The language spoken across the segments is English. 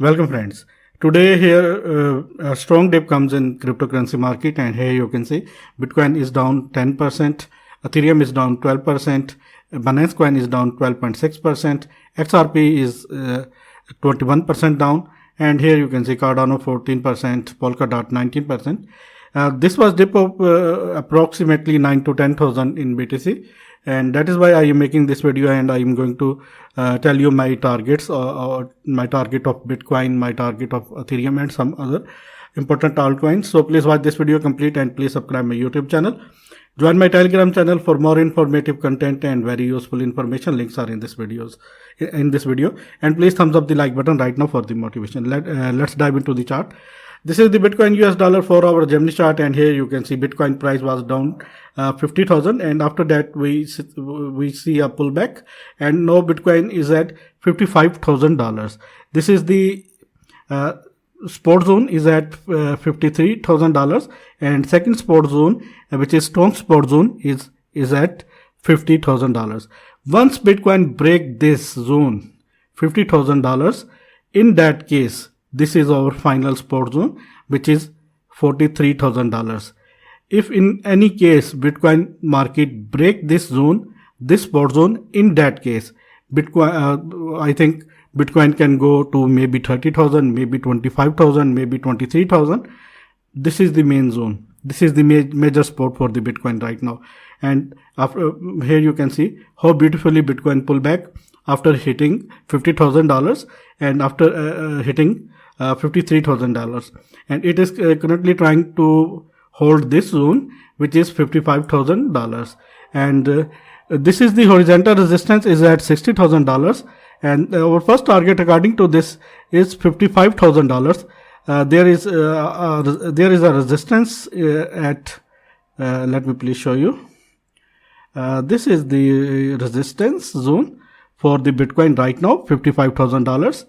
Welcome friends. Today here a strong dip comes in cryptocurrency market, and here you can see Bitcoin is down 10%, Ethereum is down 12%, Binance Coin is down 12.6%, XRP is 21% down, and here you can see Cardano 14%, Polkadot 19%. This was dip of approximately 9 to 10,000 in BTC, and that is why I am making this video, and I am going to tell you my targets, or my target of Bitcoin, my target of Ethereum, and some other important altcoins. So please watch this video complete, and please subscribe my YouTube channel. Join my Telegram channel for more informative content and very useful information. Links are in this video, and please thumbs up the like button right now for the motivation. Let's dive into the chart. This is the Bitcoin US dollar 4-hour Gemini chart, and here you can see Bitcoin price was down 50,000, and after that we see a pullback, and now Bitcoin is at $55,000. This is the support zone is at $53,000, and second support zone, which is strong support zone, is at $50,000. Once Bitcoin break this zone, $50,000, in that case, this is our final support zone, which is $43,000. If in any case Bitcoin market break this zone, this support zone, in that case, Bitcoin, I think Bitcoin can go to maybe 30,000, maybe 25,000, maybe 23,000. This is the main zone. This is the major support for the Bitcoin right now. And after here you can see how beautifully Bitcoin pull back after hitting $50,000 and after hitting $53,000, and it is currently trying to hold this zone, which is $55,000, and this is the horizontal resistance is at $60,000, and our first target according to this is $55,000. There is a resistance at let me please show you. This is the resistance zone for the Bitcoin right now, $55,000,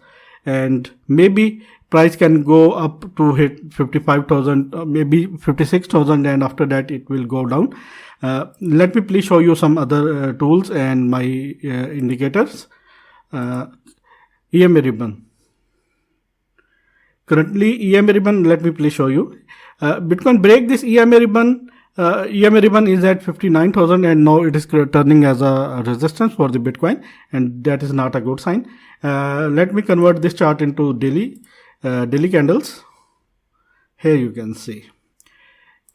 and maybe price can go up to hit 55,000, maybe 56,000, and after that it will go down. Let me please show you some other tools and my indicators. EMA ribbon. Currently EMA ribbon, let me please show you. Bitcoin break this EMA ribbon. EMA ribbon is at 59,000, and now it is turning as a resistance for the Bitcoin, and that is not a good sign. Let me convert this chart into daily candles. Here you can see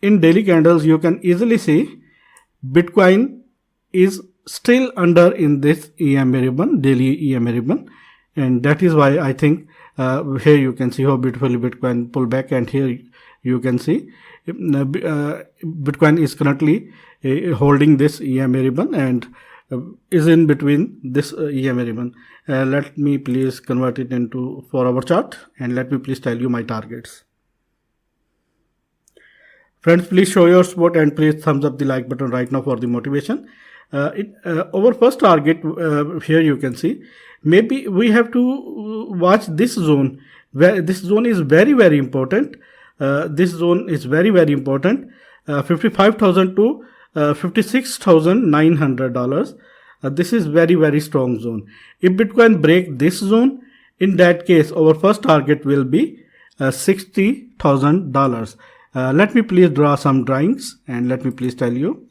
in daily candles you can easily see Bitcoin is still under in this EMA ribbon, daily EMA ribbon, and that is why I think here you can see how beautifully Bitcoin pull back, and here you can see Bitcoin is currently holding this EMA ribbon and is in between this EMA ribbon. Let me please convert it into 4-hour chart, and let me please tell you my targets. Friends, please show your support, and please thumbs up the like button right now for the motivation. Our first target, here you can see, maybe we have to watch this zone, where this zone is very important. This zone is very important, 55,000 to $56,900. This is very strong zone. If Bitcoin break this zone, in that case our first target will be $60,000. Let me please draw some drawings, and let me please tell you.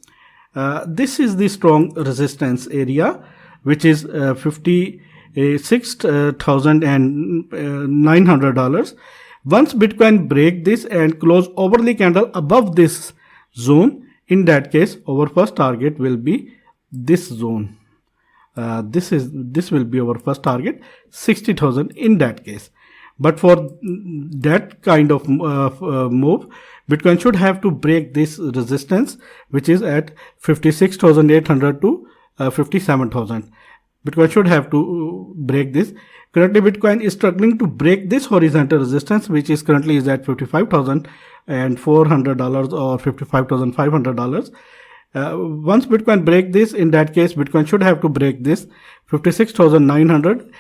This is the strong resistance area, which is $56,900. Once Bitcoin break this and close over the candle above this zone, in that case our first target will be this zone. This will be our first target, 60,000 in that case. But for that kind of move, Bitcoin should have to break this resistance, which is at 56,800 to 57,000. Bitcoin should have to break this. Currently Bitcoin is struggling to break this horizontal resistance, which is currently is at $55,400 or $55,500. Once Bitcoin break this, in that case Bitcoin should have to break this 56,900.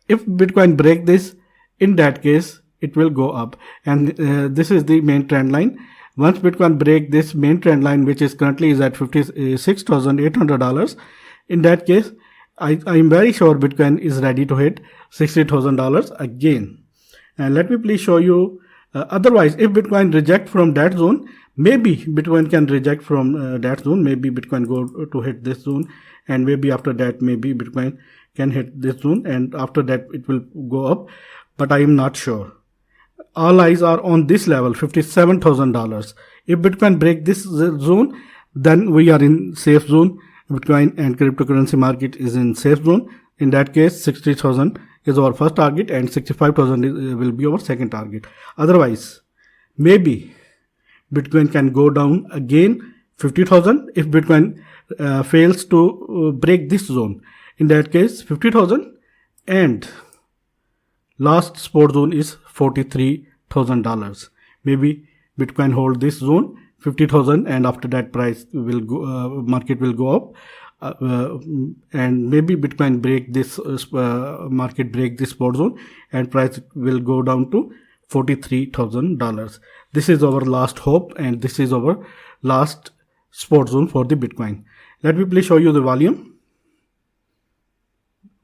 If Bitcoin break this, in that case it will go up, and this is the main trend line. Once Bitcoin break this main trend line, which is currently is at $56,800, in that case I am very sure Bitcoin is ready to hit $60,000 again. And let me please show you, otherwise if Bitcoin reject from that zone, maybe Bitcoin can reject from that zone, maybe Bitcoin go to hit this zone, and maybe after that maybe Bitcoin can hit this zone, and after that it will go up, but I am not sure. All eyes are on this level, $57,000. If Bitcoin break this zone, then we are in safe zone. Bitcoin and cryptocurrency market is in safe zone. In that case, 60,000 is our first target and 65,000 will be our second target. Otherwise, maybe Bitcoin can go down again 50,000 if Bitcoin fails to break this zone. In that case, 50,000, and last support zone is $43,000. Maybe Bitcoin hold this zone 50,000, and after that price will go, market will go up, and maybe Bitcoin break this market break this support zone, and price will go down to $43,000. This is our last hope, and this is our last support zone for the Bitcoin. Let me please show you the volume.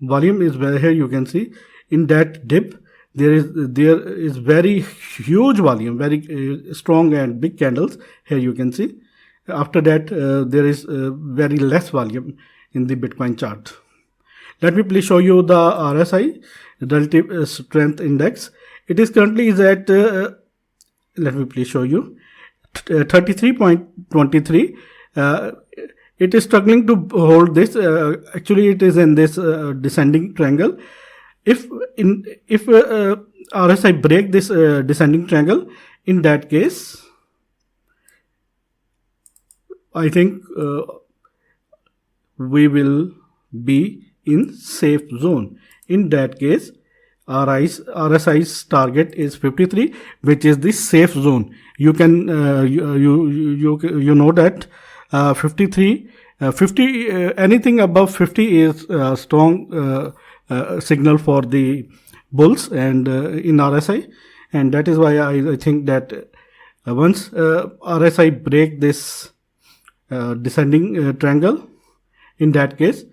Volume is where here you can see in that dip there is very huge volume, very strong and big candles. Here you can see. After that there is very less volume in the Bitcoin chart. Let me please show you the RSI, relative strength index. It is currently is at let me please show you 33.23. It is struggling to hold this. Actually, it is in this descending triangle. If RSI break this descending triangle, in that case, I think we will be in safe zone. In that case, RSI's target is 53, which is the safe zone. You can you know that 50 anything above 50 is a strong signal for the bulls and in RSI, and that is why I think that once RSI break this descending triangle, in that case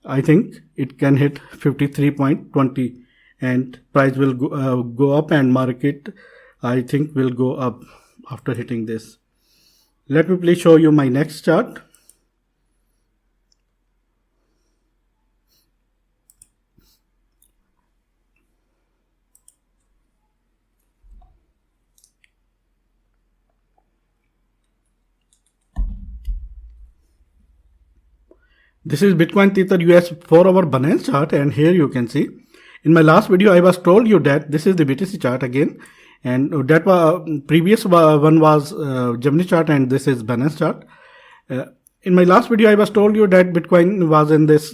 I think it can hit 53.20, and price will go up, and market I think will go up after hitting this. Let me please show you my next chart. This is Bitcoin Tether US 4-hour Binance chart, and here you can see. In my last video, I was told you that this is the BTC chart again, and that previous one was Gemini chart, and this is Binance chart. In my last video, I was told you that Bitcoin was in this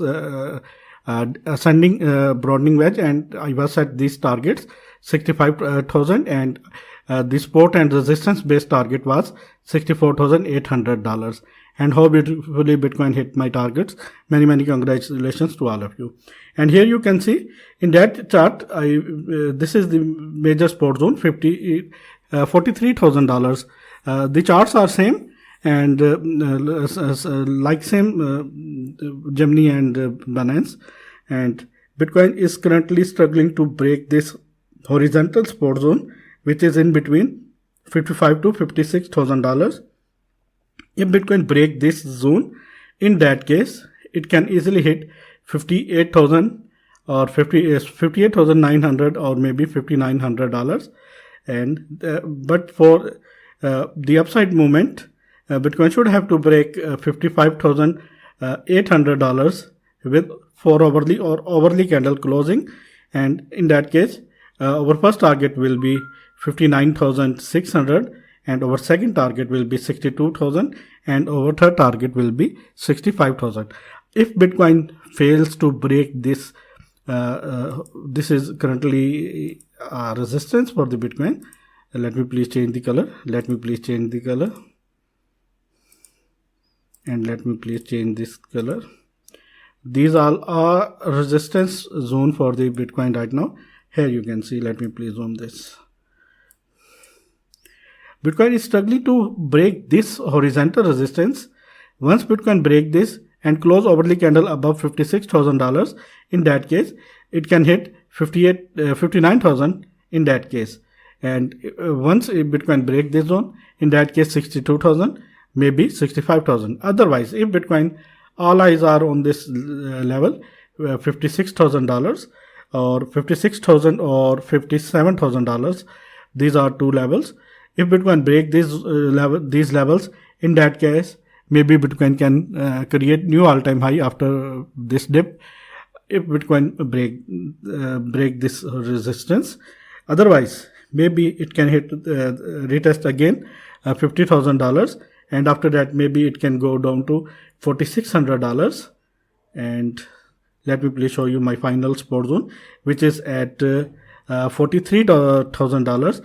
ascending broadening wedge, and I was set these targets 65,000, and the support and resistance based target was $64,800. And how beautifully Bitcoin hit my targets. Many congratulations to all of you. And here you can see in that chart, this is the major support zone, $43,000. The charts are same, and like same Gemini and Binance, and Bitcoin is currently struggling to break this horizontal support zone, which is in between $55,000 to $56,000. If Bitcoin break this zone, in that case, it can easily hit 58,000 or 58,900 or maybe $5,900. And but for the upside movement, Bitcoin should have to break $55,800 with 4 hourly or hourly candle closing, and in that case, our first target will be 59,600. And our second target will be 62,000, and our third target will be 65,000. If Bitcoin fails to break this, this is currently resistance for the Bitcoin. Let me please change the color. And let me please change this color. These all are resistance zone for the Bitcoin right now. Here you can see. Let me please zoom this. Bitcoin is struggling to break this horizontal resistance. Once Bitcoin break this and close hourly candle above $56,000, in that case, it can hit 59,000, in that case. And once Bitcoin break this zone, in that case 62,000, maybe 65,000. Otherwise, if Bitcoin, all eyes are on this level, $56,000 or 56,000 or $57,000. These are two levels. If Bitcoin break these levels, in that case, maybe Bitcoin can create new all-time high after this dip. If Bitcoin break this resistance, otherwise maybe it can hit retest again $50,000, and after that maybe it can go down to $4,600. And let me please show you my final support zone, which is at $43,000.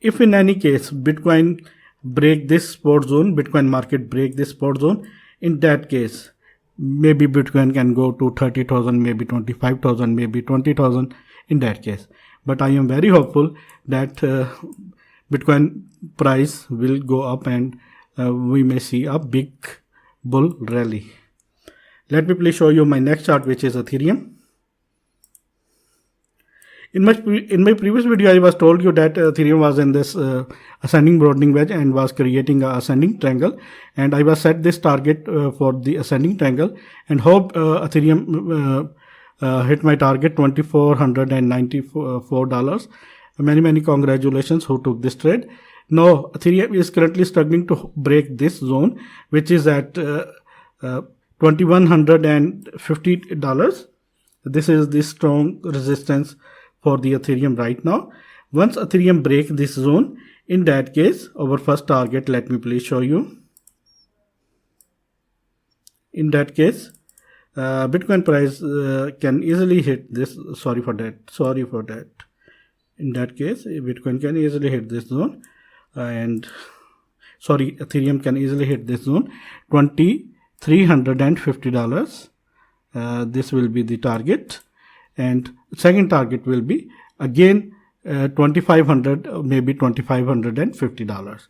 If in any case Bitcoin break this support zone, Bitcoin market break this support zone, in that case maybe Bitcoin can go to 30,000, maybe 25,000, maybe 20,000 in that case. But I am very hopeful that Bitcoin price will go up and we may see a big bull rally. Let me please show you my next chart, which is Ethereum. In my previous video, I was told you that Ethereum was in this ascending broadening wedge and was creating a ascending triangle, and I was set this target for the ascending triangle and hope Ethereum hit my target, $2,494. Many congratulations who took this trade. Now Ethereum is currently struggling to break this zone, which is at $2,150. This is the strong resistance for the Ethereum right now. Once Ethereum break this zone, in that case, our first target, let me please show you. In that case, Bitcoin price can easily hit this. Sorry for that. In that case, Bitcoin can easily hit this zone, and Ethereum can easily hit this zone, $2,350. This will be the target, and second target will be again $2,500, maybe $2,550.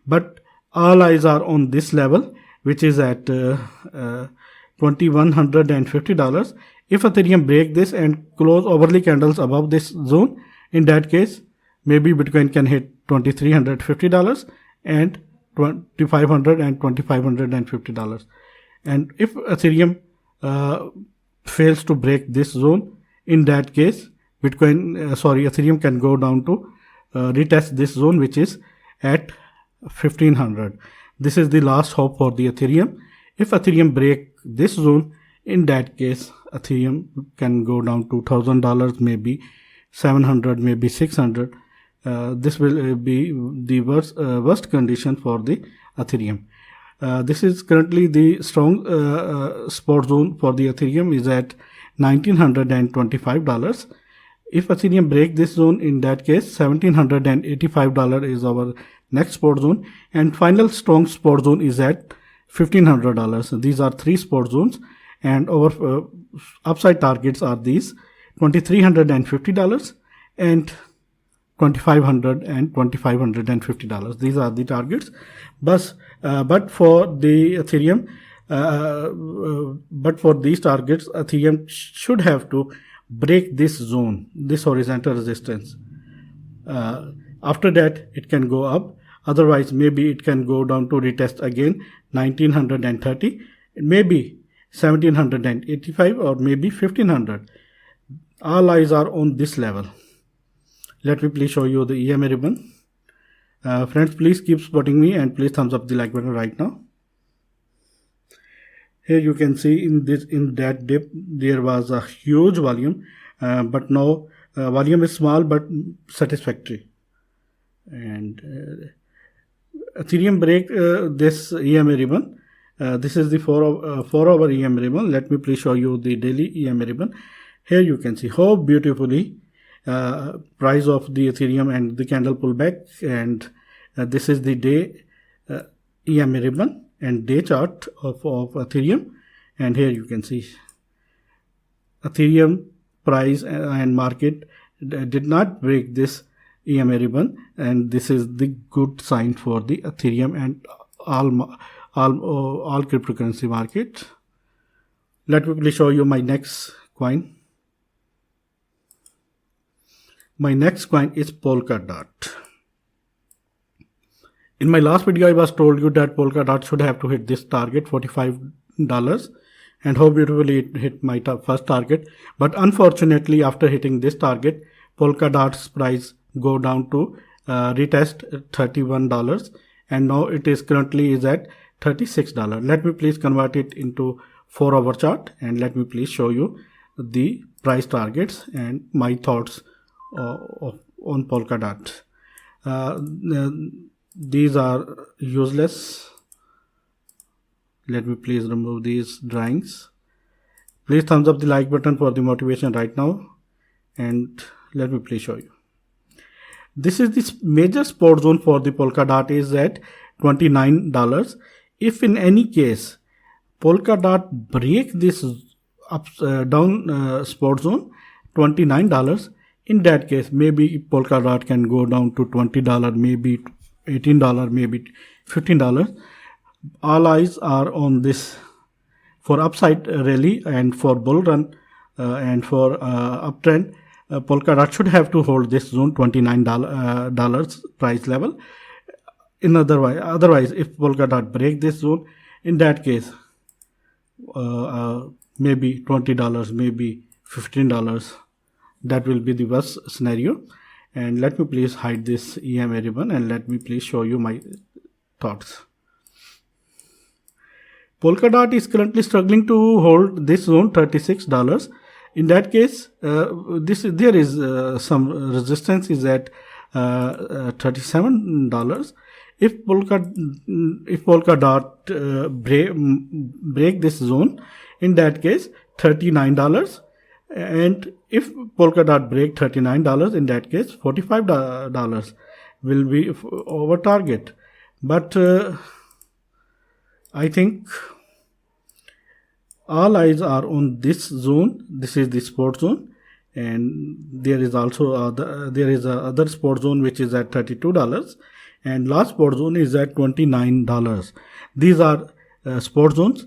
But all eyes are on this level, which is at $2,150. If Ethereum break this and close hourly candles above this zone, in that case maybe Bitcoin can hit $2,350 and $2,500 and $2,550. And if Ethereum fails to break this zone, in that case Ethereum can go down to retest this zone, which is at 1,500. This is the last hope for the Ethereum. If Ethereum break this zone, in that case Ethereum can go down to $1,000, maybe $700, maybe $600. This will be the worst condition for the Ethereum. This is currently the strong support zone for the Ethereum is at $1,925. If Ethereum break this zone, in that case $1,785 is our next support zone, and final strong support zone is at $1,500. These are three support zones, and our upside targets are these: $2,350 and $2,500 and $2,550. These are the targets. But for the Ethereum, but for these targets, Ethereum should have to break this zone, this horizontal resistance. After that, it can go up. Otherwise, maybe it can go down to retest again 1,930, maybe 1,785, or maybe 1,500. All eyes are on this level. Let me please show you the EMA ribbon. Friends, please keep supporting me and please thumbs up the like button right now. Here you can see in that dip there was a huge volume, but now volume is small but satisfactory. And Ethereum break this EMA ribbon. This is the 4-hour EMA ribbon. Let me please show you the daily EMA ribbon. Here you can see how beautifully price of the Ethereum and the candle pullback, and this is the day EMA ribbon and day chart of Ethereum. And here you can see Ethereum price and market did not break this EMA ribbon, and this is the good sign for the Ethereum and all cryptocurrency market. Let me please show you my next coin. My next coin is Polkadot. In my last video, I was told you that Polkadot should have to hit this target, $45, and how beautifully it hit my first target. But unfortunately, after hitting this target, Polkadot's price go down to retest $31, and now it is currently is at $36. Let me please convert it into 4-hour chart, and let me please show you the price targets and my thoughts on Polkadot. These are useless. Let me please remove these drawings. Please thumbs up the like button for the motivation right now, and let me please show you. This is the major support zone for the Polkadot is at $29. If in any case Polkadot break this down support zone $29, in that case maybe Polkadot can go down to $20, maybe $18, maybe $15. All eyes are on this for upside rally and for bull run and for uptrend. Polkadot should have to hold this zone $29 price level. In otherwise, if Polkadot break this zone, in that case, maybe $20, maybe $15. That will be the worst scenario. And let me please hide this EMA ribbon and let me please show you my thoughts. Polkadot is currently struggling to hold this zone $36. In that case, there is some resistance is at $37. If Polkadot break this zone, in that case $39. And if Polkadot break $39, in that case $45 will be our target. But I think all eyes are on this zone. This is the support zone, and there is also other support zone which is at $32, and last support zone is at $29. These are support zones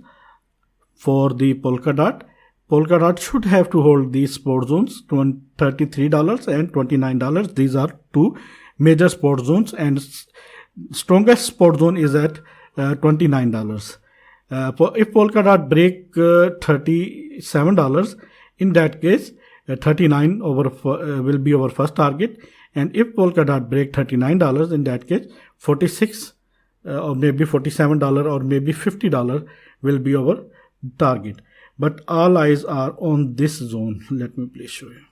for the Polkadot. Polkadot should have to hold these support zones, $33 and $29. These are two major support zones, and strongest support zone is at $29. If Polkadot break $37, in that case $39 will be our first target, and if Polkadot break $39, in that case $46 or maybe $47 or maybe $50 will be our target. But all eyes are on this zone. Let me please show you.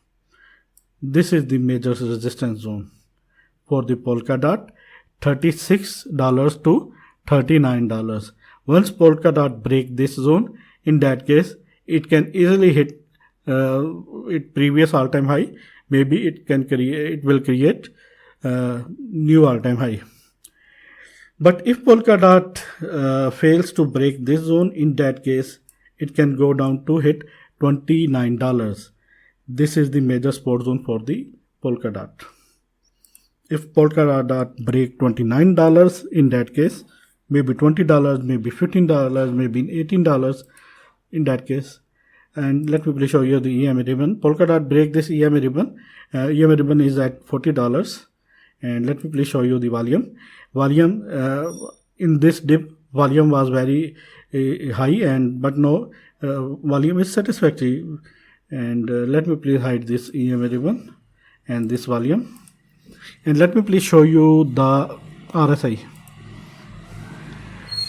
This is the major resistance zone for the Polkadot, $36 to $39. Once Polkadot break this zone, in that case it can easily hit its previous all-time high. Maybe it will create new all-time high. But if Polkadot fails to break this zone, in that case it can go down to hit $29. This is the major support zone for the Polkadot. If Polkadot break $29, in that case maybe $20, maybe $15, maybe $18 in that case. And let me please show you the EMA ribbon. Polkadot break this EMA ribbon. EMA ribbon is at $40. And let me please show you the volume. In this dip, volume was very high, but no, volume is satisfactory. And let me please hide this EMA ribbon and this volume. And let me please show you the RSI.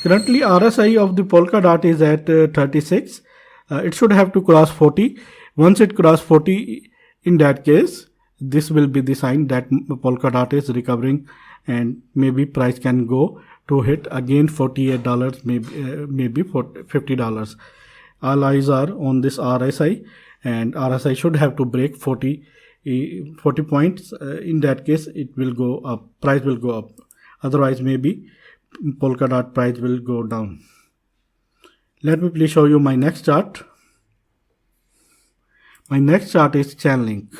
Currently RSI of the Polkadot is at 36. It should have to cross 40. Once it cross 40, in that case this will be the sign that Polkadot is recovering, and maybe price can go to hit again $48, maybe $50. All eyes are on this RSI, and RSI should have to break 40 points. In that case it will go up, price will go up. Otherwise maybe Polkadot price will go down. Let me please show you my next chart. My next chart is Chainlink.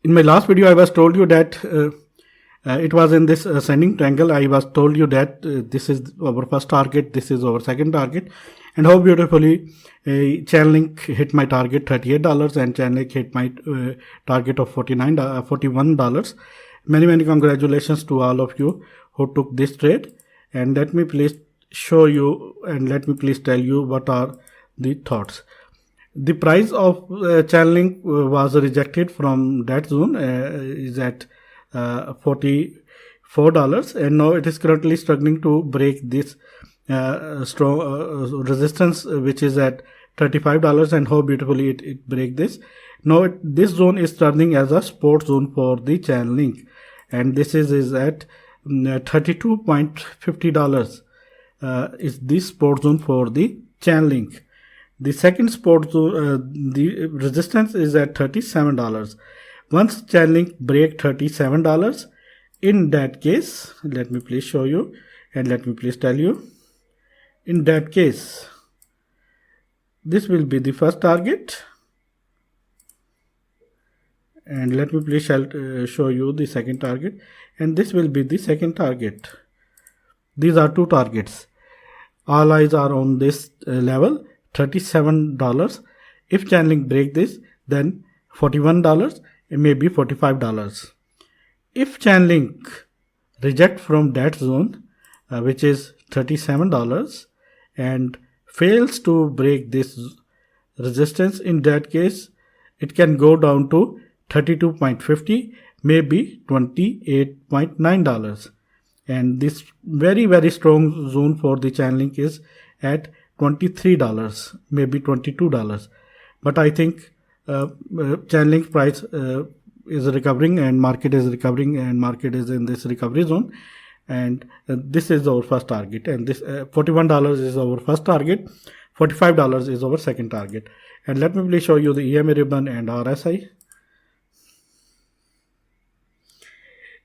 In my last video, I was told you that It was in this ascending triangle. I was told you that this is our first target, this is our second target, and how beautifully Chainlink hit my target $38 and Chainlink hit my target of $41. Many congratulations to all of you who took this trade. And let me please show you and let me please tell you what are the thoughts. The price of Chainlink was rejected from that zone, is at $44, and now it is currently struggling to break this strong resistance, which is at $35, and how beautifully it break this. Now this zone is turning as a support zone for the Chainlink, and this is at $32.50 is the support zone for the Chainlink. The second support zone, the resistance is at $37. Once Chainlink break $37, in that case, let me please show you and let me please tell you. In that case, this will be the first target, and let me please show you the second target, and this will be the second target. These are two targets. All eyes are on this level, $37. If Chainlink break this, then $41, it may be $45. If Chainlink reject from that zone, which is $37, and fails to break this resistance, in that case it can go down to $32.50, maybe $28.9, and this very strong zone for the Chainlink is at $23, maybe $22. But I think Chainlink price is recovering and market is recovering, and market is in this recovery zone, and this is our first target, and this $41 is our first target, $45 is our second target. And let me please show you the EMA ribbon and RSI.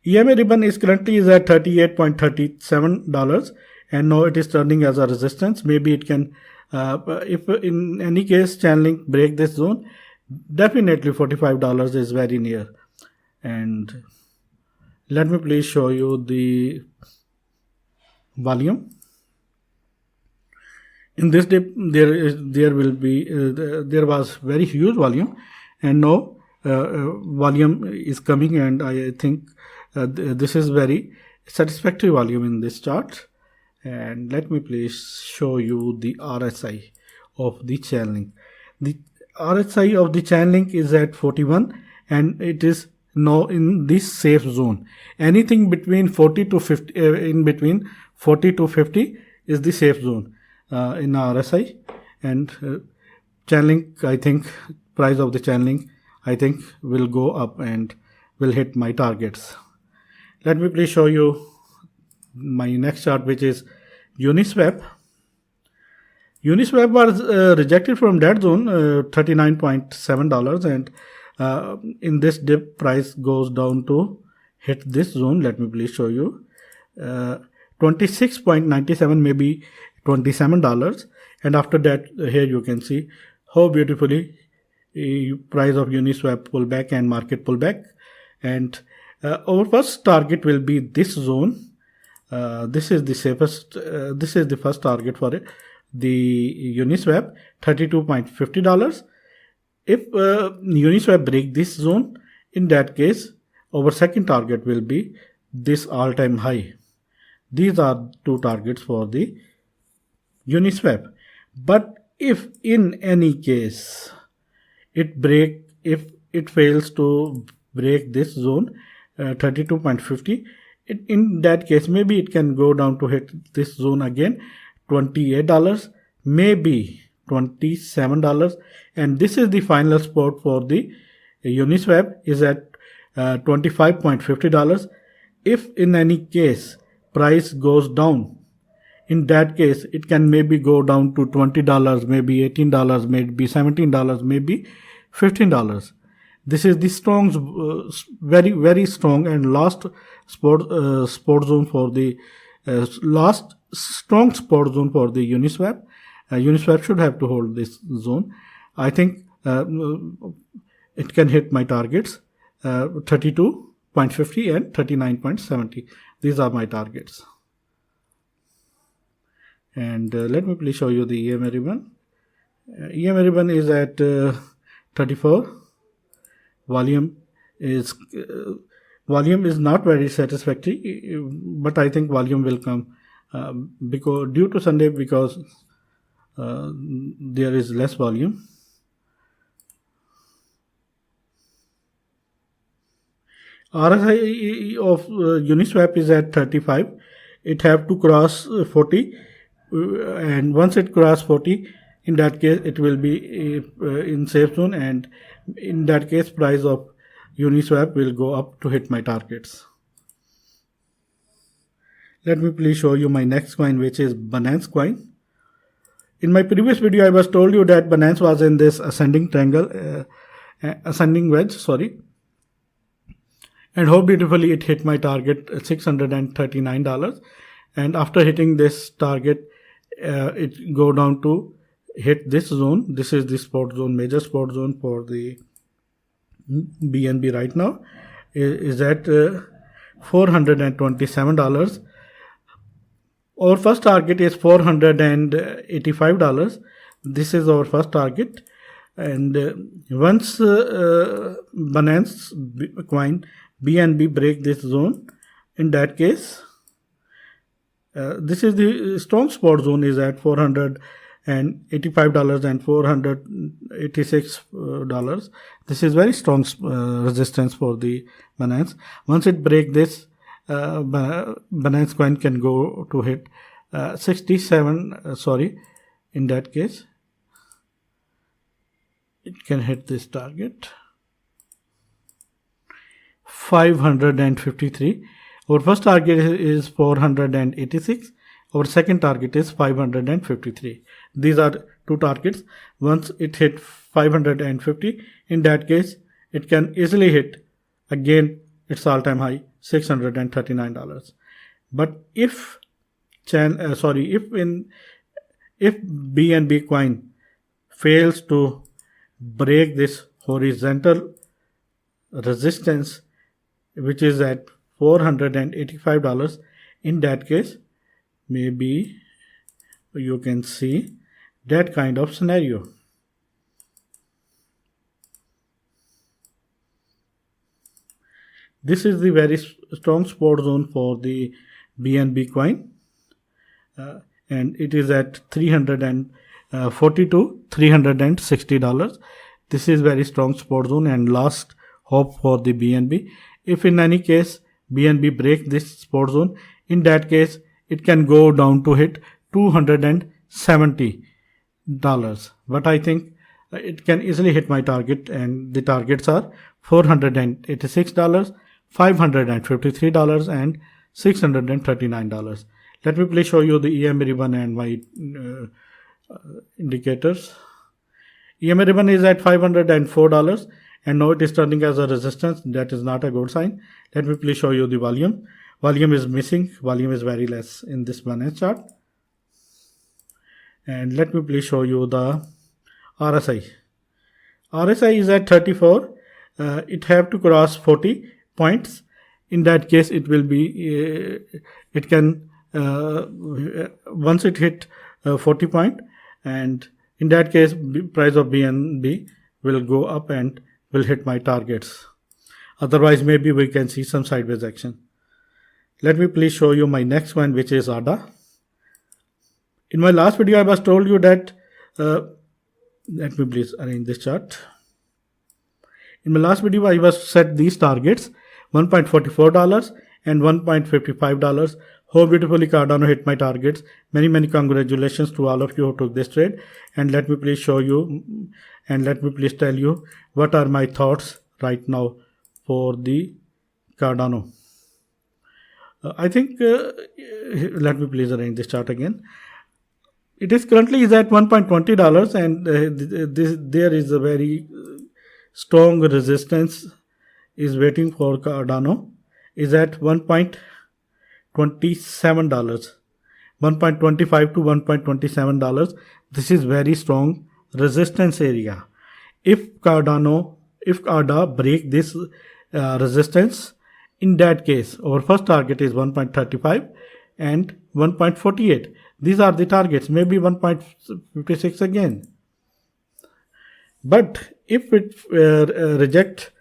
EMA ribbon is currently at $38.37, and now it is turning as a resistance. Maybe it can, if in any case Chainlink break this zone, definitely $45 is very near. And let me please show you the volume. In this dip, there was very huge volume, and now volume is coming, and I think this is very satisfactory volume in this chart. And let me please show you the RSI of the Chainlink. The RSI of the Chainlink is at 41, and it is now in this safe zone. Anything between 40 to 50, in between 40 to 50 is the safe zone in RSI. And Chainlink, I think price of the Chainlink, I think will go up and will hit my targets. Let me please show you my next chart, which is Uniswap. Uniswap was rejected from that zone, $39.7, and in this dip, price goes down to hit this zone. Let me please show you 26.97, maybe $27, and after that, here you can see how beautifully price of Uniswap pull back and market pull back. And our first target will be this zone. This is the safest. This is the first target for it. The Uniswap, $32.50. If Uniswap break this zone, in that case, our second target will be this all-time high. These are two targets for the Uniswap. But if in any case if it fails to break this zone, 32.50, in that case maybe it can go down to hit this zone again, $28, maybe $27, and this is the final spot for the Uniswap, is at $25.50. If in any case price goes down, in that case it can maybe go down to $20, maybe $18, maybe $17, maybe $15. This is the strong, very strong and last support zone for the last strong support zone for the Uniswap. Uniswap should have to hold this zone. I think it can hit my targets, $32.50 39.50 and 39.70. These are my targets. And let me please show you the EMA ribbon. EMA ribbon is at 34. Volume is not very satisfactory, but I think volume will come because due to Sunday, because there is less volume. RSI of Uniswap is at 35. It have to cross 40, and once it cross 40, in that case it will be in safe zone, and in that case price of Uniswap will go up to hit my targets. Let me please show you my next coin, which is Binance coin. In my previous video, I was told you that Binance was in this ascending wedge, and how beautifully it hit my target, $639. And after hitting this target, it go down to hit this zone. This is the support zone, major support zone for the BNB right now, is at $427. Our first target is $485. This is our first target, and once Binance coin BNB break this zone, in that case, this is the strong support zone is at $485 and $486. This is very strong resistance for the Binance. Once it break this, Binance coin can go to hit 67. In that case, it can hit this target 553. Our first target is 486. Our second target is 553. These are two targets. Once it hit 550, in that case, it can easily hit again its all-time high, $639. But if BNB coin fails to break this horizontal resistance, which is at $485, in that case, maybe you can see that kind of scenario. This is the very strong support zone for the BNB coin, and it is at $340 to $360. This is very strong support zone and last hope for the BNB. If in any case BNB break this support zone, in that case it can go down to hit $270. But I think it can easily hit my target, and the targets are $486, $553 and $639. Let me please show you the EMA ribbon and my indicators. EMA ribbon is at $504, and now it is turning as a resistance. That is not a good sign. Let me please show you the volume. Volume is missing. Volume is very less in this Binance chart. And let me please show you the RSI. RSI is at 34. It have to cross 40 points. In that case, it will be, it can, once it hit 40 point, and in that case, price of BNB will go up and will hit my targets. Otherwise, maybe we can see some sideways action. Let me please show you my next one, which is ADA. In my last video, I was told you that, let me please arrange this chart. In my last video, I was set these targets, $1.44 and $1.55. How beautifully Cardano hit my targets. Many congratulations to all of you who took this trade. And let me please show you, and let me please tell you what are my thoughts right now for the Cardano. I think, let me please arrange this chart again. It is currently is at $1.20, and there is a very strong resistance is waiting for Cardano, is at $1.27, 1.25 to $1.27. This is very strong resistance area. If ADA break this resistance, In that case, our first target is 1.35 and 1.48. These are the targets, maybe 1.56 again. But if it reject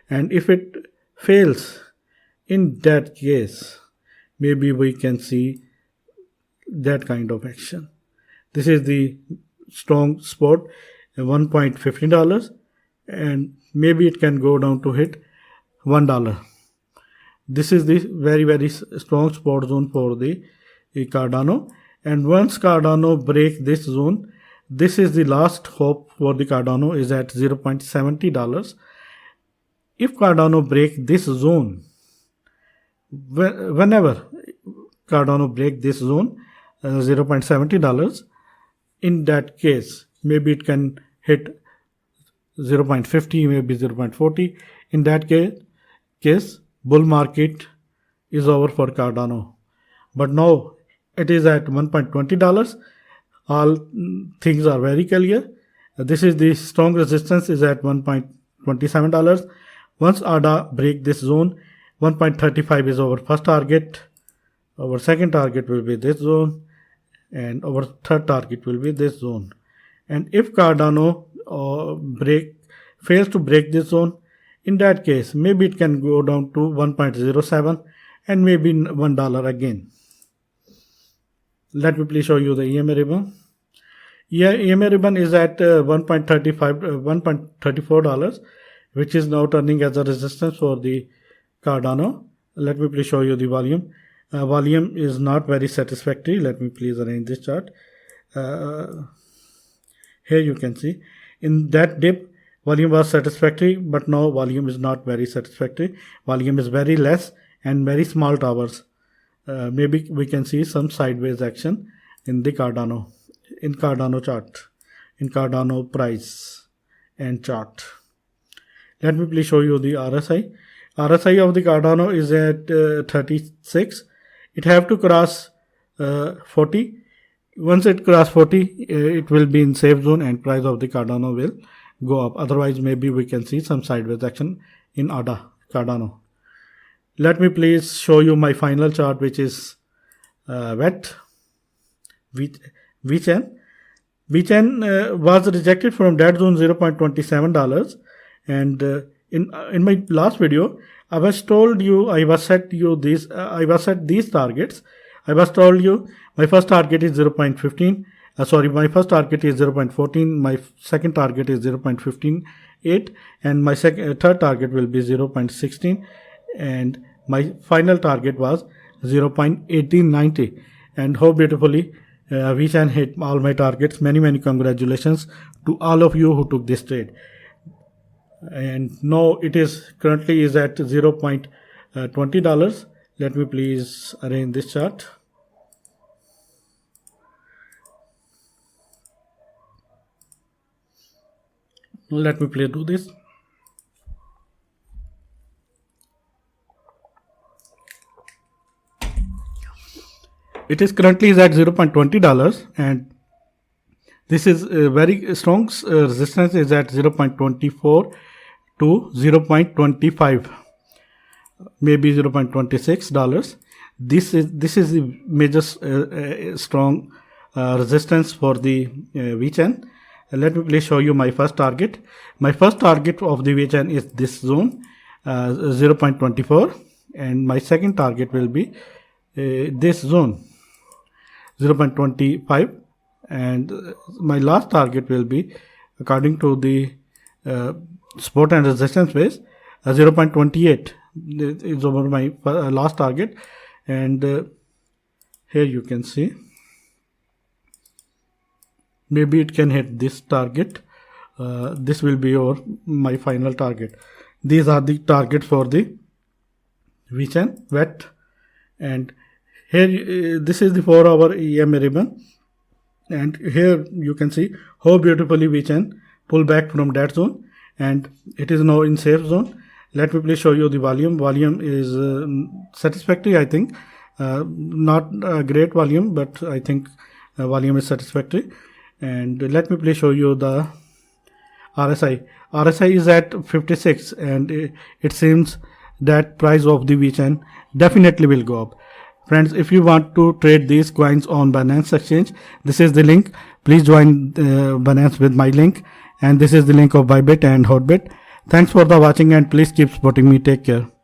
and if it fails, in that case, maybe we can see that kind of action. This is the strong spot, $1.15, and maybe it can go down to hit $1. This is the very strong support zone for the Cardano, and once Cardano break this zone, this is the last hope for the Cardano is at $0.70. If Cardano break this zone, whenever Cardano break this zone, $0.70, in that case, maybe it can hit 0.50, maybe 0.40. In that case, bull market is over for Cardano. But now it is at $1.20. All things are very clear. This is the strong resistance is at $1.27. Once ADA break this zone, 1.35 is our first target. Our second target will be this zone, and our third target will be this zone. And if Cardano fails to break this zone, in that case, maybe it can go down to 1.07 and maybe $1 again. Let me please show you the EMA ribbon. Yeah, EMA ribbon is at $1.34, which is now turning as a resistance for the Cardano. Let me please show you the volume. Volume is not very satisfactory. Let me please arrange this chart. Here you can see in that dip, volume was satisfactory, but now volume is not very satisfactory. Volume is very less and very small towers. Maybe we can see some sideways action in the Cardano, in Cardano chart, in Cardano price and chart. Let me please show you the RSI. RSI of the Cardano is at 36. It have to cross 40. Once it cross 40, it will be in safe zone and price of the Cardano will go up. Otherwise, maybe we can see some sideways action in Cardano. Let me please show you my final chart, which is VChain. VChain was rejected from that zone $0.27, and in my last video, I was told you I was set these targets. I was told you my first target is 0.15. My first target is 0.14. My second target is 0.158, and my third target will be 0.16, and my final target was 0.1890. And how beautifully VChain hit all my targets. Many congratulations to all of you who took this trade. And now it is currently is at $0.20. Let me please arrange this chart. Let me please do this. It is currently is at $0.20, and this is a very strong resistance is at 0.24 to 0.25, maybe $0.26. This is the major strong resistance for the VChain. Let me please show you my first target. My first target of the VChain is this zone, 0.24, and my second target will be this zone, 0.25, and my last target will be, according to the support and resistance base, 0.28 is over my last target. And here you can see maybe it can hit this target. This will be my final target. These are the targets for the VChain VET, and here this is the 4-hour EMA ribbon, and here you can see how beautifully VChain pull back from that zone, and it is now in safe zone. Let me please show you the volume. Volume is satisfactory, I think. Not a great volume, but I think volume is satisfactory. And let me please show you the RSI. RSI is at 56, and it seems that price of the VeChain definitely will go up. Friends, if you want to trade these coins on Binance exchange, this is the link. Please join Binance with my link, and this is the link of Bybit and Hotbit. Thanks for the watching, and please keep supporting me. Take care.